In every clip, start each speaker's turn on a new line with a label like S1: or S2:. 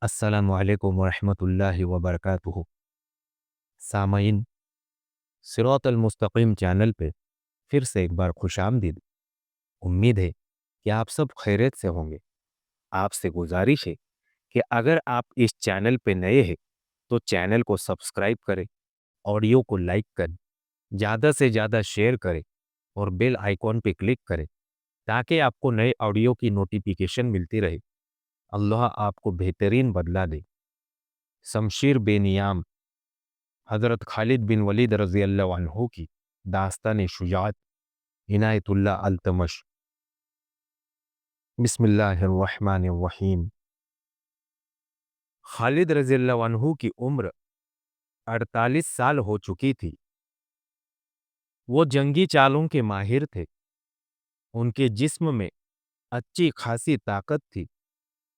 S1: अस्सलामु अलैकुम वरहमतुल्लाहि वबरकातुहू। सामईन, सिरातल मुस्तकीम चैनल पे फिर से एक बार खुशामदीद। उम्मीद है कि आप सब खैरियत से होंगे। आपसे गुजारिश है कि अगर आप इस चैनल पे नए हैं तो चैनल को सब्सक्राइब करें, ऑडियो को लाइक करें, ज़्यादा से ज़्यादा शेयर करें और बेल आइकॉन पे क्लिक करें ताकि आपको नए ऑडियो की नोटिफिकेशन मिलती रहे। अल्लाह आपको बेहतरीन बदला दे। शमशीर बेनियाम हज़रत खालिद बिन वलीद रज़ी अल्लाह अन्हु की दास्तान शुजाअत इनायतुल्लाह अल्तमश। बिस्मिल्लाहिर्रहमानिर्रहीम। खालिद रज़ी अल्लाह अन्हु की उम्र 48 साल हो चुकी थी। वो जंगी चालों के माहिर थे। उनके जिस्म में अच्छी खासी ताकत थी,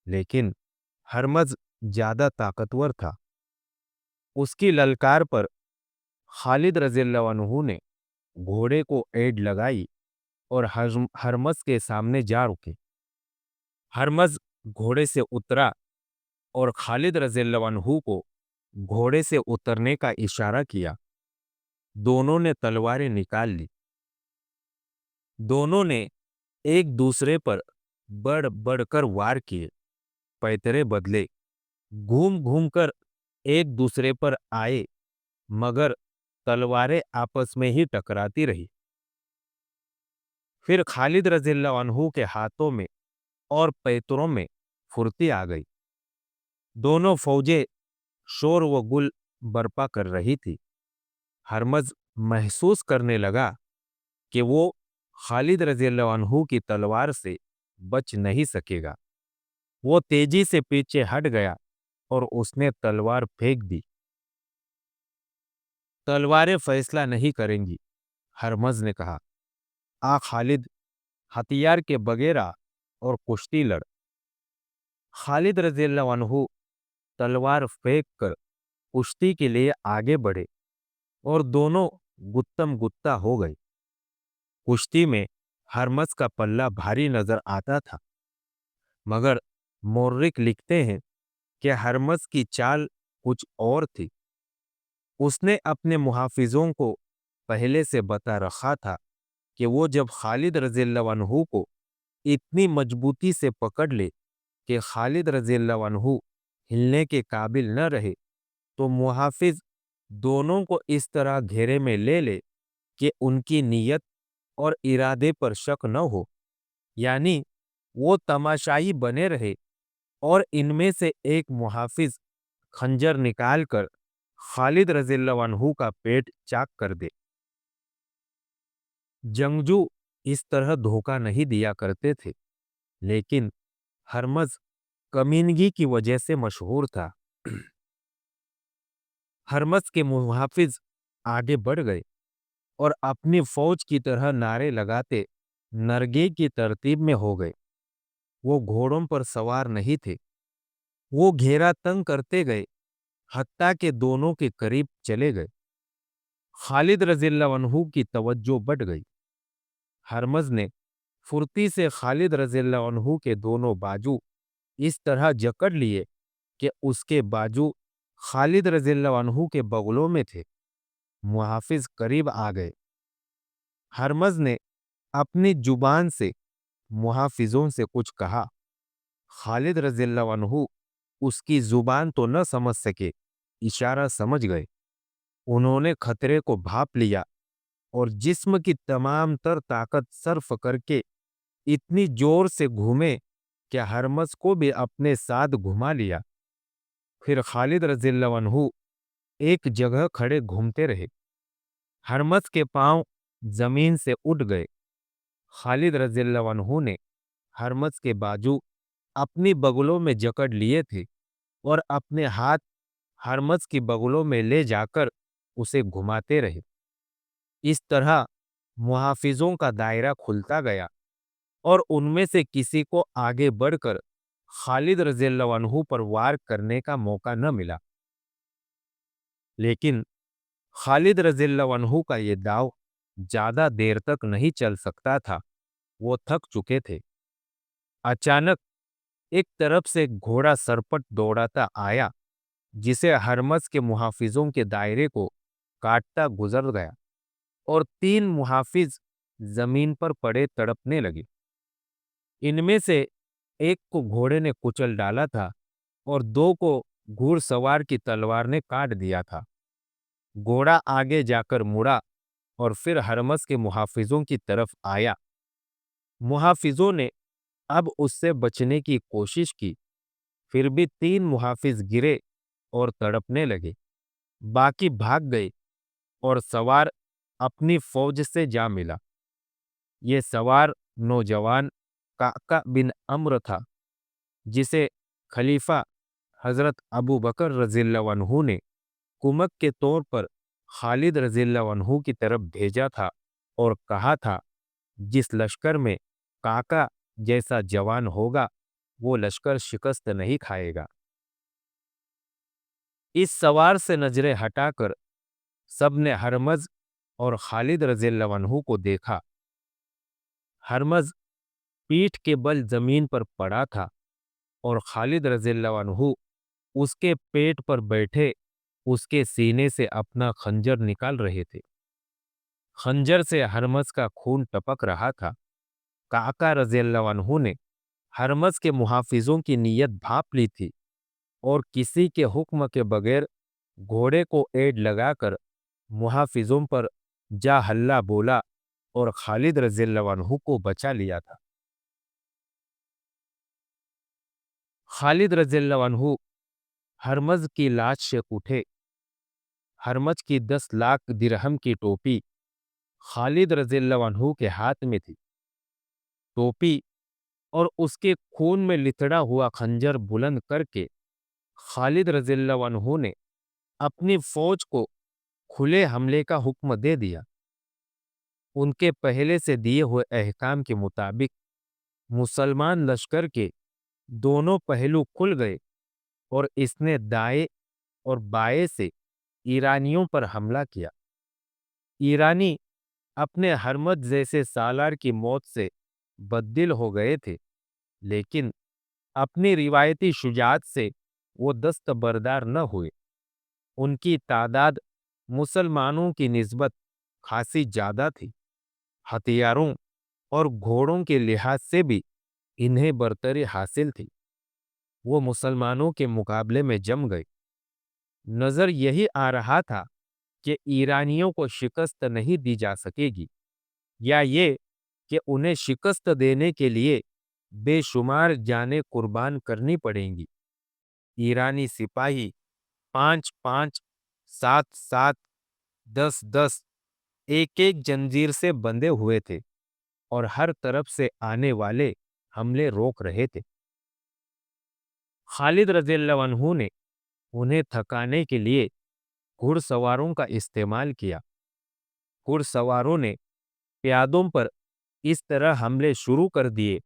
S1: लेकिन हरमज ज्यादा ताकतवर था। उसकी ललकार पर खालिद रज़ी अल्लाह अन्हु ने घोड़े को एड़ लगाई और हरमज के सामने जा रुके। हरमज घोड़े से उतरा और खालिद रज़ियल्लाहु अन्हु को घोड़े से उतरने का इशारा किया। दोनों ने तलवारें निकाल ली। दोनों ने एक दूसरे पर बढ़ बढ़कर वार किए। पैतरे बदले, घूम घूम कर एक दूसरे पर आए, मगर तलवारें आपस में ही टकराती रही। फिर खालिद रज़ियल्लाहु अन्हु के हाथों में और पैतरों में फुर्ती आ गई। दोनों फौजें शोर व गुल बरपा कर रही थी। हरमज महसूस करने लगा कि वो खालिद रज़ियल्लाहु अन्हु की तलवार से बच नहीं सकेगा। वो तेजी से पीछे हट गया और उसने तलवार फेंक दी। तलवारें फैसला नहीं करेंगी, हरमज ने कहा। आ खालिद, हथियार के बगैर आ और कुश्ती लड़। खालिद रज़ियल्लाहु अन्हु तलवार फेंक कर कुश्ती के लिए आगे बढ़े और दोनों गुत्तम गुत्ता हो गए। कुश्ती में हरमज का पल्ला भारी नजर आता था, मगर मोर्रिक लिखते हैं कि हरमज की चाल कुछ और थी। उसने अपने मुहाफिजों को पहले से बता रखा था कि वो जब खालिद रज़ियल्लाहु अन्हु को इतनी मजबूती से पकड़ ले कि खालिद रज़ियल्लाहु अन्हु हिलने के काबिल न रहे, तो मुहाफिज दोनों को इस तरह घेरे में ले ले कि उनकी नीयत और इरादे पर शक न हो, यानी वो तमाशाई बने रहे और इनमें से एक मुहाफिज खंजर निकालकर खालिद रज़ियल्लाहु अन्हु का पेट चाक कर दे। जंगजू इस तरह धोखा नहीं दिया करते थे, लेकिन हरमज कमीनगी की वजह से मशहूर था। हरमज के मुहाफिज आगे बढ़ गए और अपनी फौज की तरह नारे लगाते नरगे की तरतीब में हो गए। वो घोड़ों पर सवार नहीं थे। वो घेरा तंग करते गए, हत्ता के दोनों के करीब चले गए। खालिद रज़ियल्लाहु अन्हु की तवज्जो बढ़ गई। हरमज ने फुर्ती से खालिद रज़ियल्लाहु अन्हु के दोनों बाजू इस तरह जकड़ लिए कि उसके बाजू खालिद रज़ियल्लाहु अन्हु के बगलों में थे। मुहाफिज करीब आ गए। हरमज ने अपनी जुबान से मुहाफिजों से कुछ कहा। खालिद रज़ियल्लाहु अन्हु उसकी जुबान तो न समझ सके, इशारा समझ गए। उन्होंने खतरे को भाप लिया और जिस्म की तमाम तर ताकत सर्फ करके इतनी जोर से घूमे कि हरमज को भी अपने साथ घुमा लिया। फिर खालिद रज़ियल्लाहु अन्हु एक जगह खड़े घूमते रहे। हरमज के पांव जमीन से उठ गए। खालिद रज़ियल्लाहु अन्हु ने हरमज के बाजू अपनी बगलों में जकड़ लिए थे और अपने हाथ हरमज की बगलों में ले जाकर उसे घुमाते रहे। इस तरह मुहाफिजों का दायरा खुलता गया और उनमें से किसी को आगे बढ़कर खालिद रज़ियल्लाहु अन्हु पर वार करने का मौका न मिला। लेकिन खालिद रज़ियल्लाहु अन्हु का ये दाव ज्यादा देर तक नहीं चल सकता था। वो थक चुके थे। अचानक एक तरफ से एक घोड़ा सरपट दौड़ाता आया, जिसे हरमस के मुहाफिजों के दायरे को काटता गुजर गया, और 3 मुहाफिज जमीन पर पड़े तड़पने लगे। इनमें से एक को घोड़े ने कुचल डाला था और 2 को घुड़सवार की तलवार ने काट दिया था। घोड़ा आगे जाकर मुड़ा और फिर हरमस के मुहाफिजों की तरफ आया। मुहाफिजों ने अब उससे बचने की कोशिश की, फिर भी 3 मुहाफिज गिरे और तड़पने लगे। बाकी भाग गए और सवार अपनी फौज से जा मिला। ये सवार नौजवान काका बिन अम्र था, जिसे खलीफा हजरत अबू बकर रज़ियल्लाहु अन्हु ने कुमक के तौर पर खालिद रज़ियल्लाहु अन्हु की तरफ भेजा था और कहा था, जिस लश्कर में काका जैसा जवान होगा, वो लश्कर शिकस्त नहीं खाएगा। इस सवार से नजरें हटाकर सबने हरमज और खालिद रज़ियल्लाहु अन्हु को देखा। हरमज पीठ के बल जमीन पर पड़ा था और खालिद रज़ियल्लाहु अन्हु उसके पेट पर बैठे उसके सीने से अपना खंजर निकाल रहे थे। खंजर से हरमज का खून टपक रहा था। काका रज़ियल्लाहु अन्हु ने हरमज के मुहाफिजों की नीयत भांप ली थी और किसी के हुक्म के बगैर घोड़े को एड़ लगाकर मुहाफिजों पर जा हल्ला बोला और खालिद रज़ियल्लाहु अन्हु को बचा लिया था। खालिद रज़ियल्लाहु अन्हु हरमज की लाश से उठे। हरमज की 10 लाख दिरहम की टोपी खालिद रज़ियल्लाहु अन्हु के हाथ में थी। टोपी और उसके खून में लिथड़ा हुआ खंजर बुलंद करके खालिद रज़ियल्लाहु अन्हु ने अपनी फौज को खुले हमले का हुक्म दे दिया। उनके पहले से दिए हुए अहकाम के मुताबिक मुसलमान लश्कर के दोनों पहलू खुल गए और इसने दाएं और बाएं से ईरानियों पर हमला किया। ईरानी अपने हरमद जैसे सालार की मौत से बददिल हो गए थे, लेकिन अपनी रिवायती शुजात से वो दस्तबरदार न हुए। उनकी तादाद मुसलमानों की निस्बत खासी ज्यादा थी। हथियारों और घोड़ों के लिहाज से भी इन्हें बरतरी हासिल थी। वो मुसलमानों के मुकाबले में जम गए। नजर यही आ रहा था कि ईरानियों को शिकस्त नहीं दी जा सकेगी, या ये कि उन्हें शिकस्त देने के लिए बेशुमार जानें कुर्बान करनी पड़ेंगी। ईरानी सिपाही 5-5, 7-7, 10-10 एक-एक जंजीर से बंधे हुए थे और हर तरफ से आने वाले हमले रोक रहे थे। खालिद रज़ियल्लाहु अन्हु ने उन्हें थकाने के लिए घुड़सवारों का इस्तेमाल किया। घुड़सवारों ने प्यादों पर इस तरह हमले शुरू कर दिए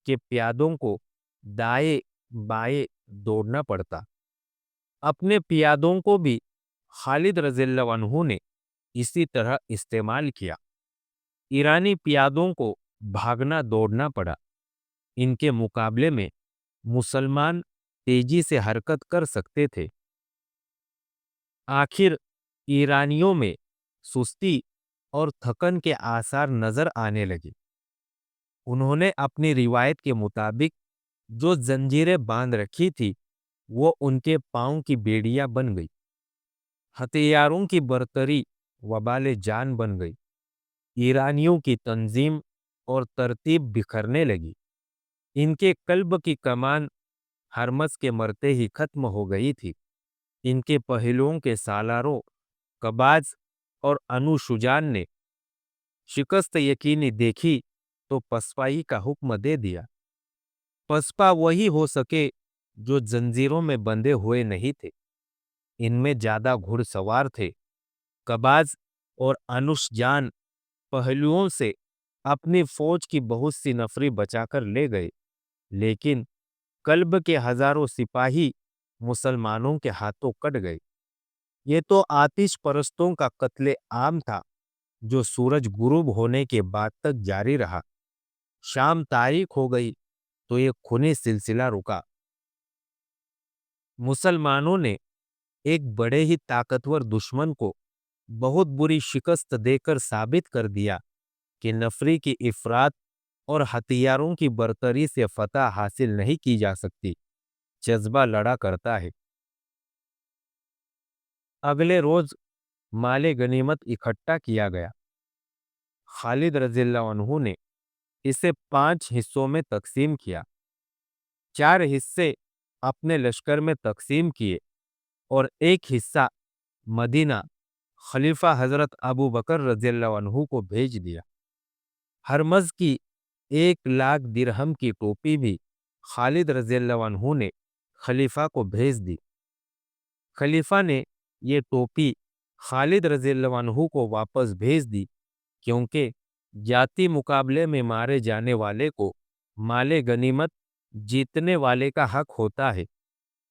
S1: कि प्यादों को दाएं बाएं दौड़ना पड़ता। अपने प्यादों को भी खालिद रज़ियल्लाहु अन्हु ने इसी तरह इस्तेमाल किया। ईरानी प्यादों को भागना दौड़ना पड़ा। इनके मुकाबले में मुसलमान तेजी से हरकत कर सकते थे। आखिर ईरानियों में सुस्ती और थकन के आसार नजर आने लगे। उन्होंने अपनी रिवायत के मुताबिक जो जंजीरें बांध रखी थी, वो उनके पांव की बेड़ियां बन गई। हथियारों की बरतरी वबाले जान बन गई। ईरानियों की तंजीम और तरतीब बिखरने लगी। इनके कल्ब की कमान हरमस के मरते ही खत्म हो गई थी। इनके पहलुओं के सालारों कबाज और अनुशुजान ने शिकस्त यकीनी देखी तो पसपाई का हुक्म दे दिया। पसपा वही हो सके जो जंजीरों में बंधे हुए नहीं थे। इनमें ज्यादा घुड़सवार थे। कबाज और अनुशजान पहलुओं से अपनी फौज की बहुत सी नफरी बचाकर ले गए, लेकिन कल्ब के हजारों सिपाही मुसलमानों के हाथों कट गए। ये तो आतिश परस्तों का कत्ले आम था, जो सूरज गुरूब होने के बाद तक जारी रहा। शाम तारीख हो गई तो ये खूनी सिलसिला रुका। मुसलमानों ने एक बड़े ही ताकतवर दुश्मन को बहुत बुरी शिकस्त देकर साबित कर दिया कि नफरी की इफरात और हथियारों की बर्तरी से फतह हासिल नहीं की जा सकती। जज्बा लड़ा करता है। अगले रोज माले गनीमत इकट्ठा किया गया। खालिद रज़ियल्लाहु अन्हु ने इसे 5 हिस्सों में तकसीम किया। 4 हिस्से अपने लश्कर में तकसीम किए और एक हिस्सा मदीना खलीफा हजरत अबू बकर रज़ियल्लाहु अन्हु को भेज दिया। हरमज की 1 लाख दिरहम की टोपी भी खालिद रज़ियल्लाहु अन्हु ने खलीफा को भेज दी। खलीफा ने ये टोपी खालिद रज़ियल्लाहु अन्हु को वापस भेज दी, क्योंकि जाती मुकाबले में मारे जाने वाले को माले गनीमत जीतने वाले का हक होता है।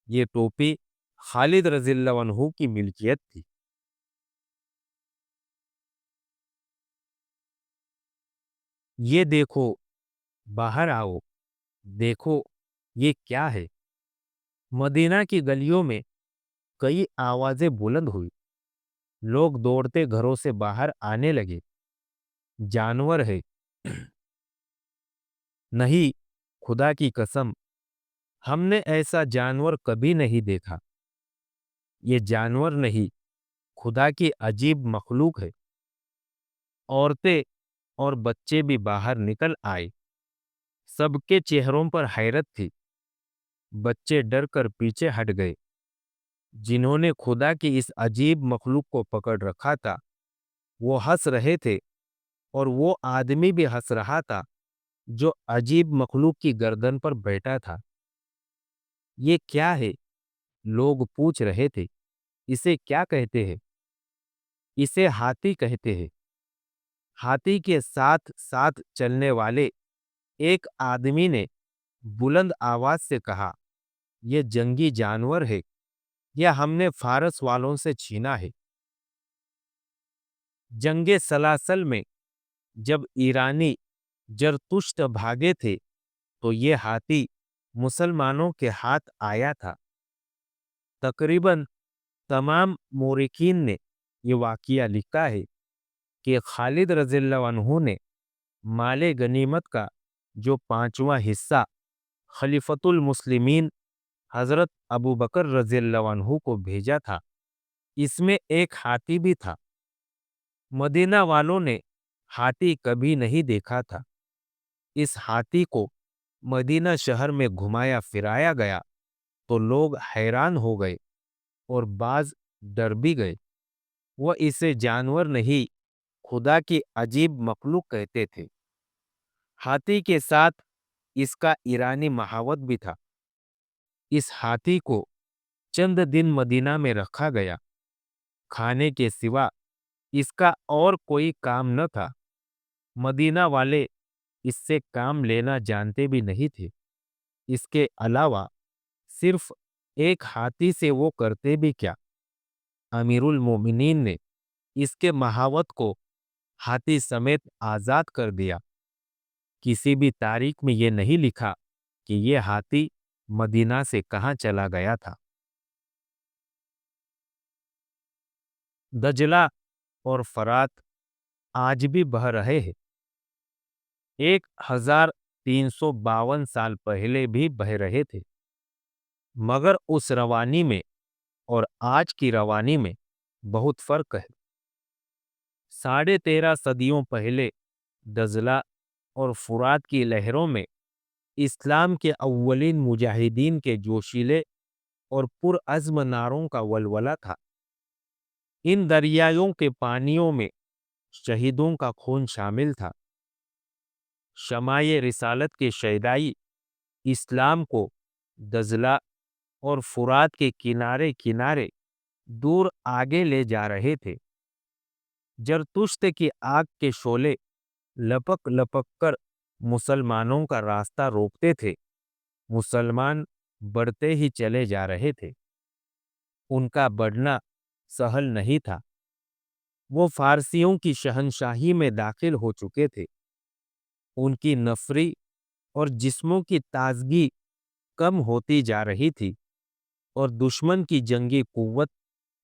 S1: ये टोपी खालिद रज़ियल्लाहु अन्हु की मिल्कियत थी। ये देखो, बाहर आओ, देखो, ये क्या है? मदीना की गलियों में कई आवाजें बुलंद हुई। लोग दौड़ते घरों से बाहर आने लगे। जानवर है। नहीं, खुदा की कसम, हमने ऐसा जानवर कभी नहीं देखा। ये जानवर नहीं, खुदा की अजीब मखलूक है। औरतें और बच्चे भी बाहर निकल आए। सबके चेहरों पर हैरत थी। बच्चे डर कर पीछे हट गए। जिन्होंने खुदा की इस अजीब मखलूक को पकड़ रखा था, वो हंस रहे थे, और वो आदमी भी हंस रहा था जो अजीब मखलूक की गर्दन पर बैठा था। ये क्या है? लोग पूछ रहे थे। इसे क्या कहते हैं? इसे हाथी कहते हैं। हाथी के साथ साथ चलने वाले एक आदमी ने बुलंद आवाज से कहा, यह जंगी जानवर है, या हमने फारस वालों से छीना है। जंगे सलासल में जब ईरानी जरतुश्त भागे थे, तो ये हाथी मुसलमानों के हाथ आया था। तकरीबन तमाम मोरिकीन ने ये वाकिया लिखा है कि खालिद रज़ियल्लाहु अन्हु ने माले गनीमत का जो 5वां हिस्सा खलीफतुल मुस्लिमीन हजरत अबू बकर रज़ियल्लाहु अन्हु को भेजा था, इसमें एक हाथी भी था। मदीना वालों ने हाथी कभी नहीं देखा था। इस हाथी को मदीना शहर में घुमाया फिराया गया तो लोग हैरान हो गए और बाज डर भी गए। वह इसे जानवर नहीं, खुदा की अजीब मखलूक कहते थे। हाथी के साथ इसका ईरानी महावत भी था। इस हाथी को चंद दिन मदीना में रखा गया। खाने के सिवा इसका और कोई काम न था। मदीना वाले इससे काम लेना जानते भी नहीं थे। इसके अलावा सिर्फ एक हाथी से वो करते भी क्या? अमीरुल मोमिनीन ने इसके महावत को हाथी समेत आजाद कर दिया। किसी भी तारीख में ये नहीं लिखा कि ये हाथी मदीना से कहाँ चला गया था। दजला और फरात आज भी बह रहे हैं। 1352 साल पहले भी बह रहे थे। मगर उस रवानी में और आज की रवानी में बहुत फर्क है। 13.5 सदियों पहले दजला और फुरात की लहरों में इस्लाम के अव्वलीन मुजाहिदीन के जोशीले और पुरअज़्म नारों का वलवला था। इन दरियाओं के पानियों में शहीदों का खून शामिल था। शमाये रिसालत के शैदाई इस्लाम को दजला और फुरात के किनारे किनारे दूर आगे ले जा रहे थे। जरतुश्त की आग के शोले लपक लपक कर मुसलमानों का रास्ता रोकते थे। मुसलमान बढ़ते ही चले जा रहे थे। उनका बढ़ना सहल नहीं था। वो फारसियों की शहंशाही में दाखिल हो चुके थे। उनकी नफरी और जिस्मों की ताजगी कम होती जा रही थी और दुश्मन की जंगी कुव्वत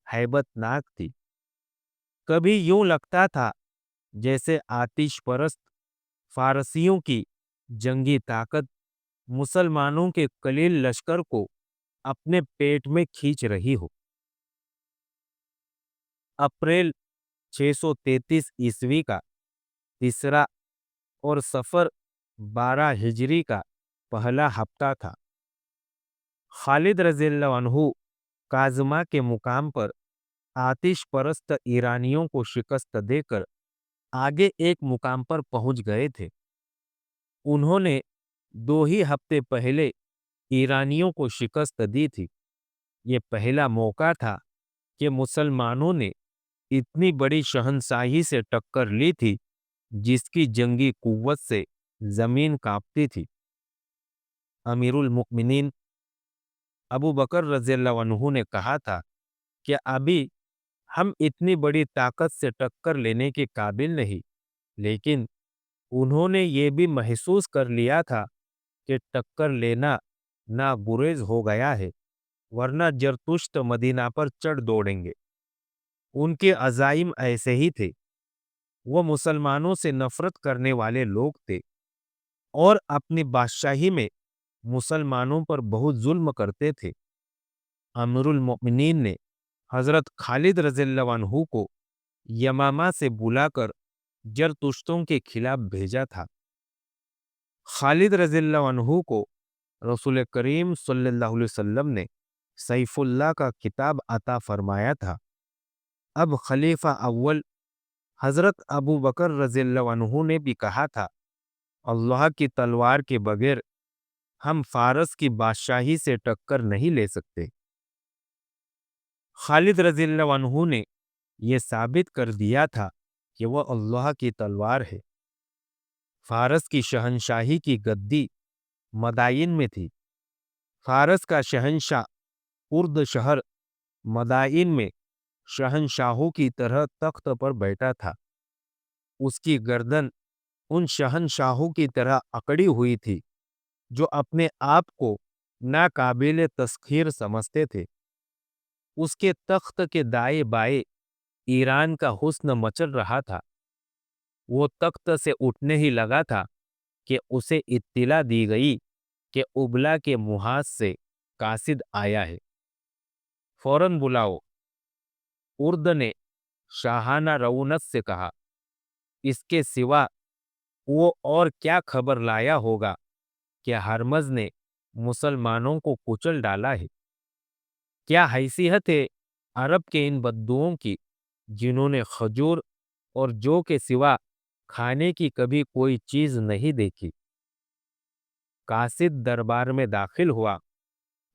S1: हैबतनाक थी। कभी यूं लगता था जैसे आतिश परस्त फारसियों की जंगी ताकत मुसलमानों के कलील लश्कर को अपने पेट में खींच रही हो। अप्रैल 633 ईस्वी का तीसरा और सफर 12 हिजरी का पहला हफ्ता था। खालिद रज़ियल्लाहु अन्हु काज़मा के मुकाम पर आतिश परस्त ईरानियों को शिकस्त देकर आगे एक मुकाम पर पहुंच गए थे। उन्होंने 2 ही हफ्ते पहले ईरानियों को शिकस्त दी थी। ये पहला मौका था कि मुसलमानों ने इतनी बड़ी शहंशाही से टक्कर ली थी जिसकी जंगी कुव्वत से जमीन कांपती थी। अमीरुल मुमिनीन अबू बकर रज़ियल्लाहु अन्हु ने कहा था कि अभी हम इतनी बड़ी ताकत से टक्कर लेने के काबिल नहीं, लेकिन उन्होंने ये भी महसूस कर लिया था कि टक्कर लेना ना गुरेज हो गया है, वरना जरतुश्त मदीना पर चढ़ दौड़ेंगे। उनके अज़ाइम ऐसे ही थे। वो मुसलमानों से नफरत करने वाले लोग थे और अपनी बादशाही में मुसलमानों पर बहुत जुल्म करते थे। अमीरुल मोमिनीन ने हजरत खालिद रज़ियल्लाहु अन्हु को यमामा से बुलाकर जरतुश्तों के खिलाफ भेजा था। खालिद रज़ियल्लाहु अन्हु को रसूल करीम सल्लल्लाहु अलैहि वसल्लम ने सैफुल्लाह का खिताब अता फरमाया था। अब खलीफा अव्वल हजरत अबू बकर रज़ियल्लाहु अन्हु ने भी कहा था, अल्लाह की तलवार के बगैर हम फारस की बादशाही से टक्कर नहीं ले सकते। खालिद रज़ियल्लाहु अन्हु ने यह साबित कर दिया था कि वह अल्लाह की तलवार है। फारस की शहंशाही की गद्दी मदाइन में थी। फारस का शहंशाह उर्द शहर मदाइन में शहंशाहों की तरह तख्त पर बैठा था। उसकी गर्दन उन शहंशाहों की तरह अकड़ी हुई थी जो अपने आप को नाकाबिले तस्खीर समझते थे। उसके तख्त के दाएं बाएं ईरान का हुस्न मचल रहा था। वो तख्त से उठने ही लगा था कि उसे इत्तिला दी गई कि उबला के मुहाज से कासिद आया है, फौरन बुलाओ। उर्द ने शाहाना रऊनत से कहा, इसके सिवा वो और क्या खबर लाया होगा कि हरमज ने मुसलमानों को कुचल डाला है। क्या हैसियत है अरब के इन बद्दुओं की जिन्होंने खजूर और जौ के सिवा खाने की कभी कोई चीज नहीं देखी। कासिद दरबार में दाखिल हुआ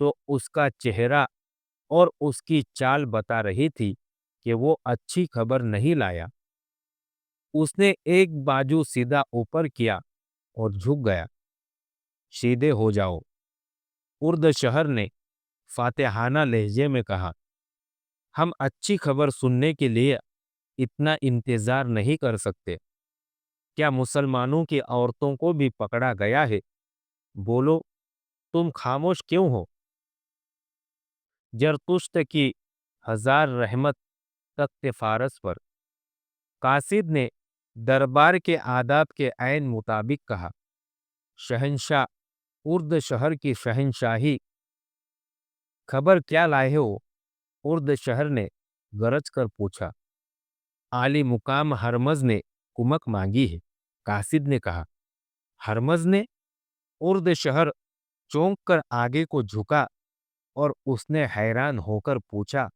S1: तो उसका चेहरा और उसकी चाल बता रही थी कि वो अच्छी खबर नहीं लाया। उसने एक बाजू सीधा ऊपर किया और झुक गया। सीधे हो जाओ, उर्द शहर ने फातिहाना लहजे में कहा। हम अच्छी खबर सुनने के लिए इतना इंतजार नहीं कर सकते। क्या मुसलमानों की औरतों को भी पकड़ा गया है? बोलो, तुम खामोश क्यों हो? जरतुश्त की हजार रहमत तख्त फारस पर। कासिद ने दरबार के आदाब के ऐन मुताबिक कहा, शहंशाह उर्द शहर की शहंशाही, खबर क्या लाए हो? उर्द शहर ने गरज कर पूछा। आली मुकाम हरमज ने कुमक मांगी है, कासिद ने कहा। हरमज ने? उर्द शहर चौंक कर आगे को झुका और उसने हैरान होकर पूछा,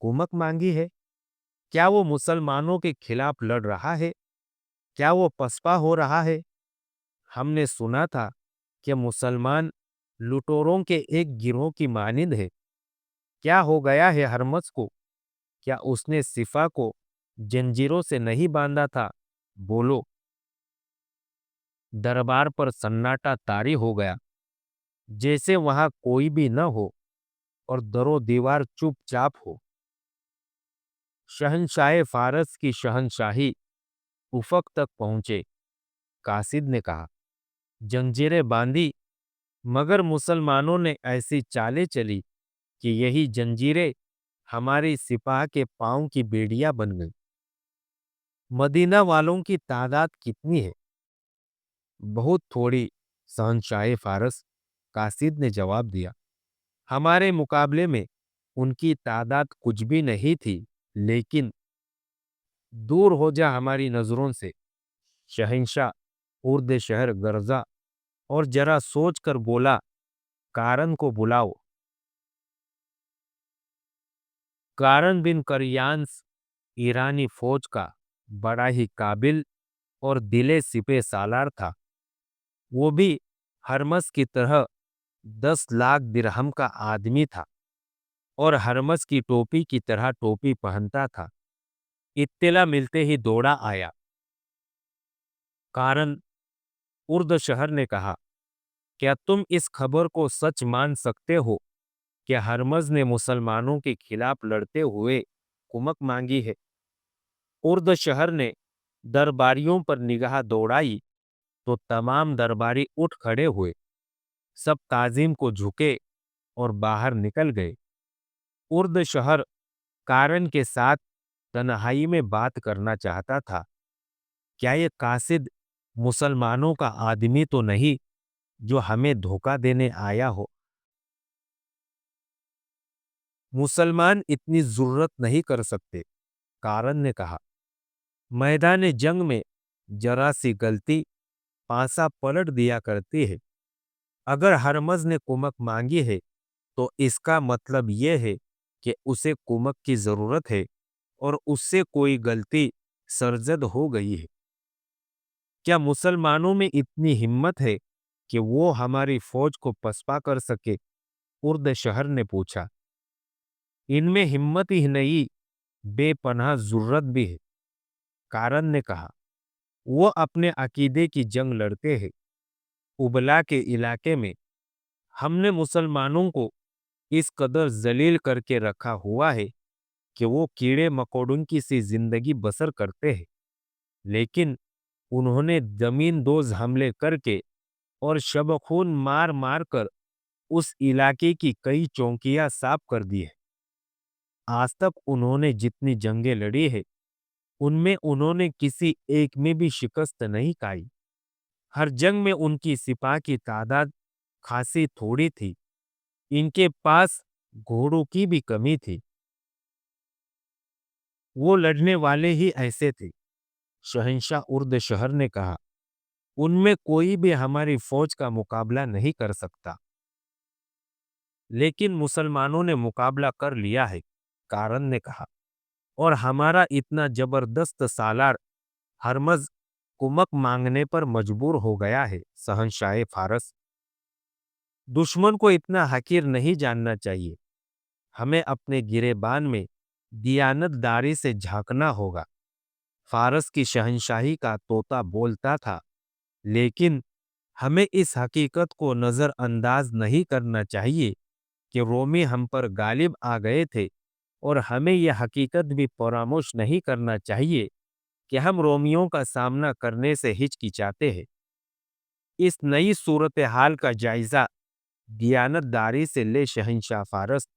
S1: कुमक मांगी है? क्या वो मुसलमानों के खिलाफ लड़ रहा है? क्या वो पसपा हो रहा है? हमने सुना था कि मुसलमान लुटेरों के एक गिरोह की मानिंद है। क्या हो गया है हरमज को? क्या उसने सिफा को जंजीरों से नहीं बांधा था? बोलो। दरबार पर सन्नाटा तारी हो गया, जैसे वहां कोई भी न हो और दरो दीवार चुपचाप हो। शहंशाह फारस की शहंशाही उफक तक पहुंचे। कासिद ने कहा, जंजीरें बांधी, मगर मुसलमानों ने ऐसी चालें चली कि यही जंजीरें हमारी सिपाह के पांव की बेड़ियां बन गई। मदीना वालों की तादाद कितनी है? बहुत थोड़ी, शहंशाह फारस, कासिद ने जवाब दिया। हमारे मुकाबले में उनकी तादाद कुछ भी नहीं थी, लेकिन दूर हो जा हमारी नजरों से। शहंशाह उर्द शहर गरजा और जरा सोच कर बोला, कारण को बुलाओ। कारण बिन करयान्स ईरानी फौज का बड़ा ही काबिल और दिले सिपे सालार था। वो भी हरमस की तरह 10 लाख दिरहम का आदमी था और हरमस की टोपी की तरह टोपी पहनता था। इत्तला मिलते ही दौड़ा आया। कारण उर्द शहर ने कहा, क्या तुम इस खबर को सच मान सकते हो कि हरमज ने मुसलमानों के खिलाफ लड़ते हुए कुमक मांगी है? उर्द शहर ने दरबारियों पर निगाह दौड़ाई तो तमाम दरबारी उठ खड़े हुए। सब ताजीम को झुके और बाहर निकल गए। उर्द शहर कारण के साथ तन्हाई में बात करना चाहता था। क्या ये कासिद मुसलमानों का आदमी तो नहीं जो हमें धोखा देने आया हो? मुसलमान इतनी जुर्रत नहीं कर सकते, कारण ने कहा। मैदान जंग में जरा सी गलती पासा पलट दिया करती है। अगर हरमज ने कुमक मांगी है तो इसका मतलब यह है कि उसे कुमक की जरूरत है और उससे कोई गलती सरजद हो गई है। क्या मुसलमानों में इतनी हिम्मत है कि वो हमारी फौज को पसपा कर सके? उर्द शहर ने पूछा। इनमें हिम्मत ही नहीं, बेपनाह जुर्रत भी है, कारण ने कहा। वो अपने अकीदे की जंग लड़ते हैं। उबला के इलाके में हमने मुसलमानों को इस कदर जलील करके रखा हुआ है कि वो कीड़े मकोड़ों की सी जिंदगी बसर करते हैं, लेकिन उन्होंने जमीन दोज हमले करके और शबखून मार मार कर उस इलाके की कई चौकियां साफ कर दी है। आज तक उन्होंने जितनी जंगें लड़ी है, उनमें उन्होंने किसी एक में भी शिकस्त नहीं खाई। हर जंग में उनकी सिपाह की तादाद खासी थोड़ी थी। इनके पास घोड़ों की भी कमी थी। वो लड़ने वाले ही ऐसे थे, शहंशाह उर्द शहर ने कहा। उनमें कोई भी हमारी फौज का मुकाबला नहीं कर सकता। लेकिन मुसलमानों ने मुकाबला कर लिया है, कारण ने कहा, और हमारा इतना जबरदस्त सालार हरमज कुमक मांगने पर मजबूर हो गया है। शहंशाह फारस, दुश्मन को इतना हकीर नहीं जानना चाहिए। हमें अपने गिरेबान में दियानतदारी से झांकना होगा। फारस की शहंशाही का तोता बोलता था, लेकिन हमें इस हकीकत को नजरअंदाज नहीं करना चाहिए कि रोमी हम पर गालिब आ गए थे, और हमें यह हकीकत भी फरामोश नहीं करना चाहिए कि हम रोमियों का सामना करने से हिचकिचाते हैं। इस नई सूरत हाल का जायजा दियानतदारी से ले शहंशाह फारस।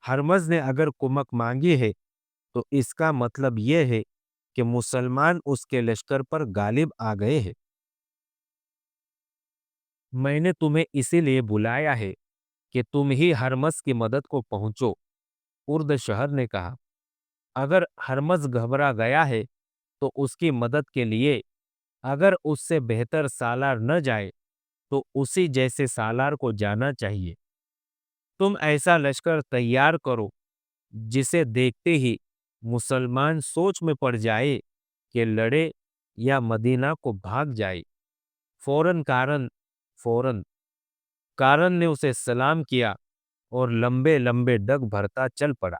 S1: हरमज ने अगर कुमक मांगी है तो इसका मतलब यह है कि मुसलमान उसके लश्कर पर गालिब आ गए हैं। मैंने तुम्हें इसीलिए बुलाया है कि तुम ही हरमज की मदद को पहुंचो। उर्द शहर ने कहा। अगर हरमज घबरा गया है तो उसकी मदद के लिए अगर उससे बेहतर सालार न जाए तो उसी जैसे सालार को जाना चाहिए। तुम ऐसा लश्कर तैयार करो जिसे देखते ही मुसलमान सोच में पड़ जाए कि लड़े या मदीना को भाग जाए। फौरन फौरन कारण ने उसे सलाम किया और लंबे लंबे डग भरता चल पड़ा।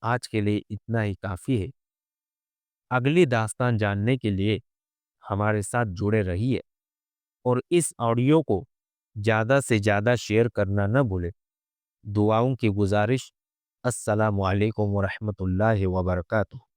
S1: आज के लिए इतना ही काफी है। अगली दास्तान जानने के लिए हमारे साथ जुड़े रहिए और इस ऑडियो को ज्यादा से ज्यादा शेयर करना न भूलें। दुआओं की गुजारिश। अस्सलामु अलैकुम वरहमतुल्लाहि वबरकातुहू।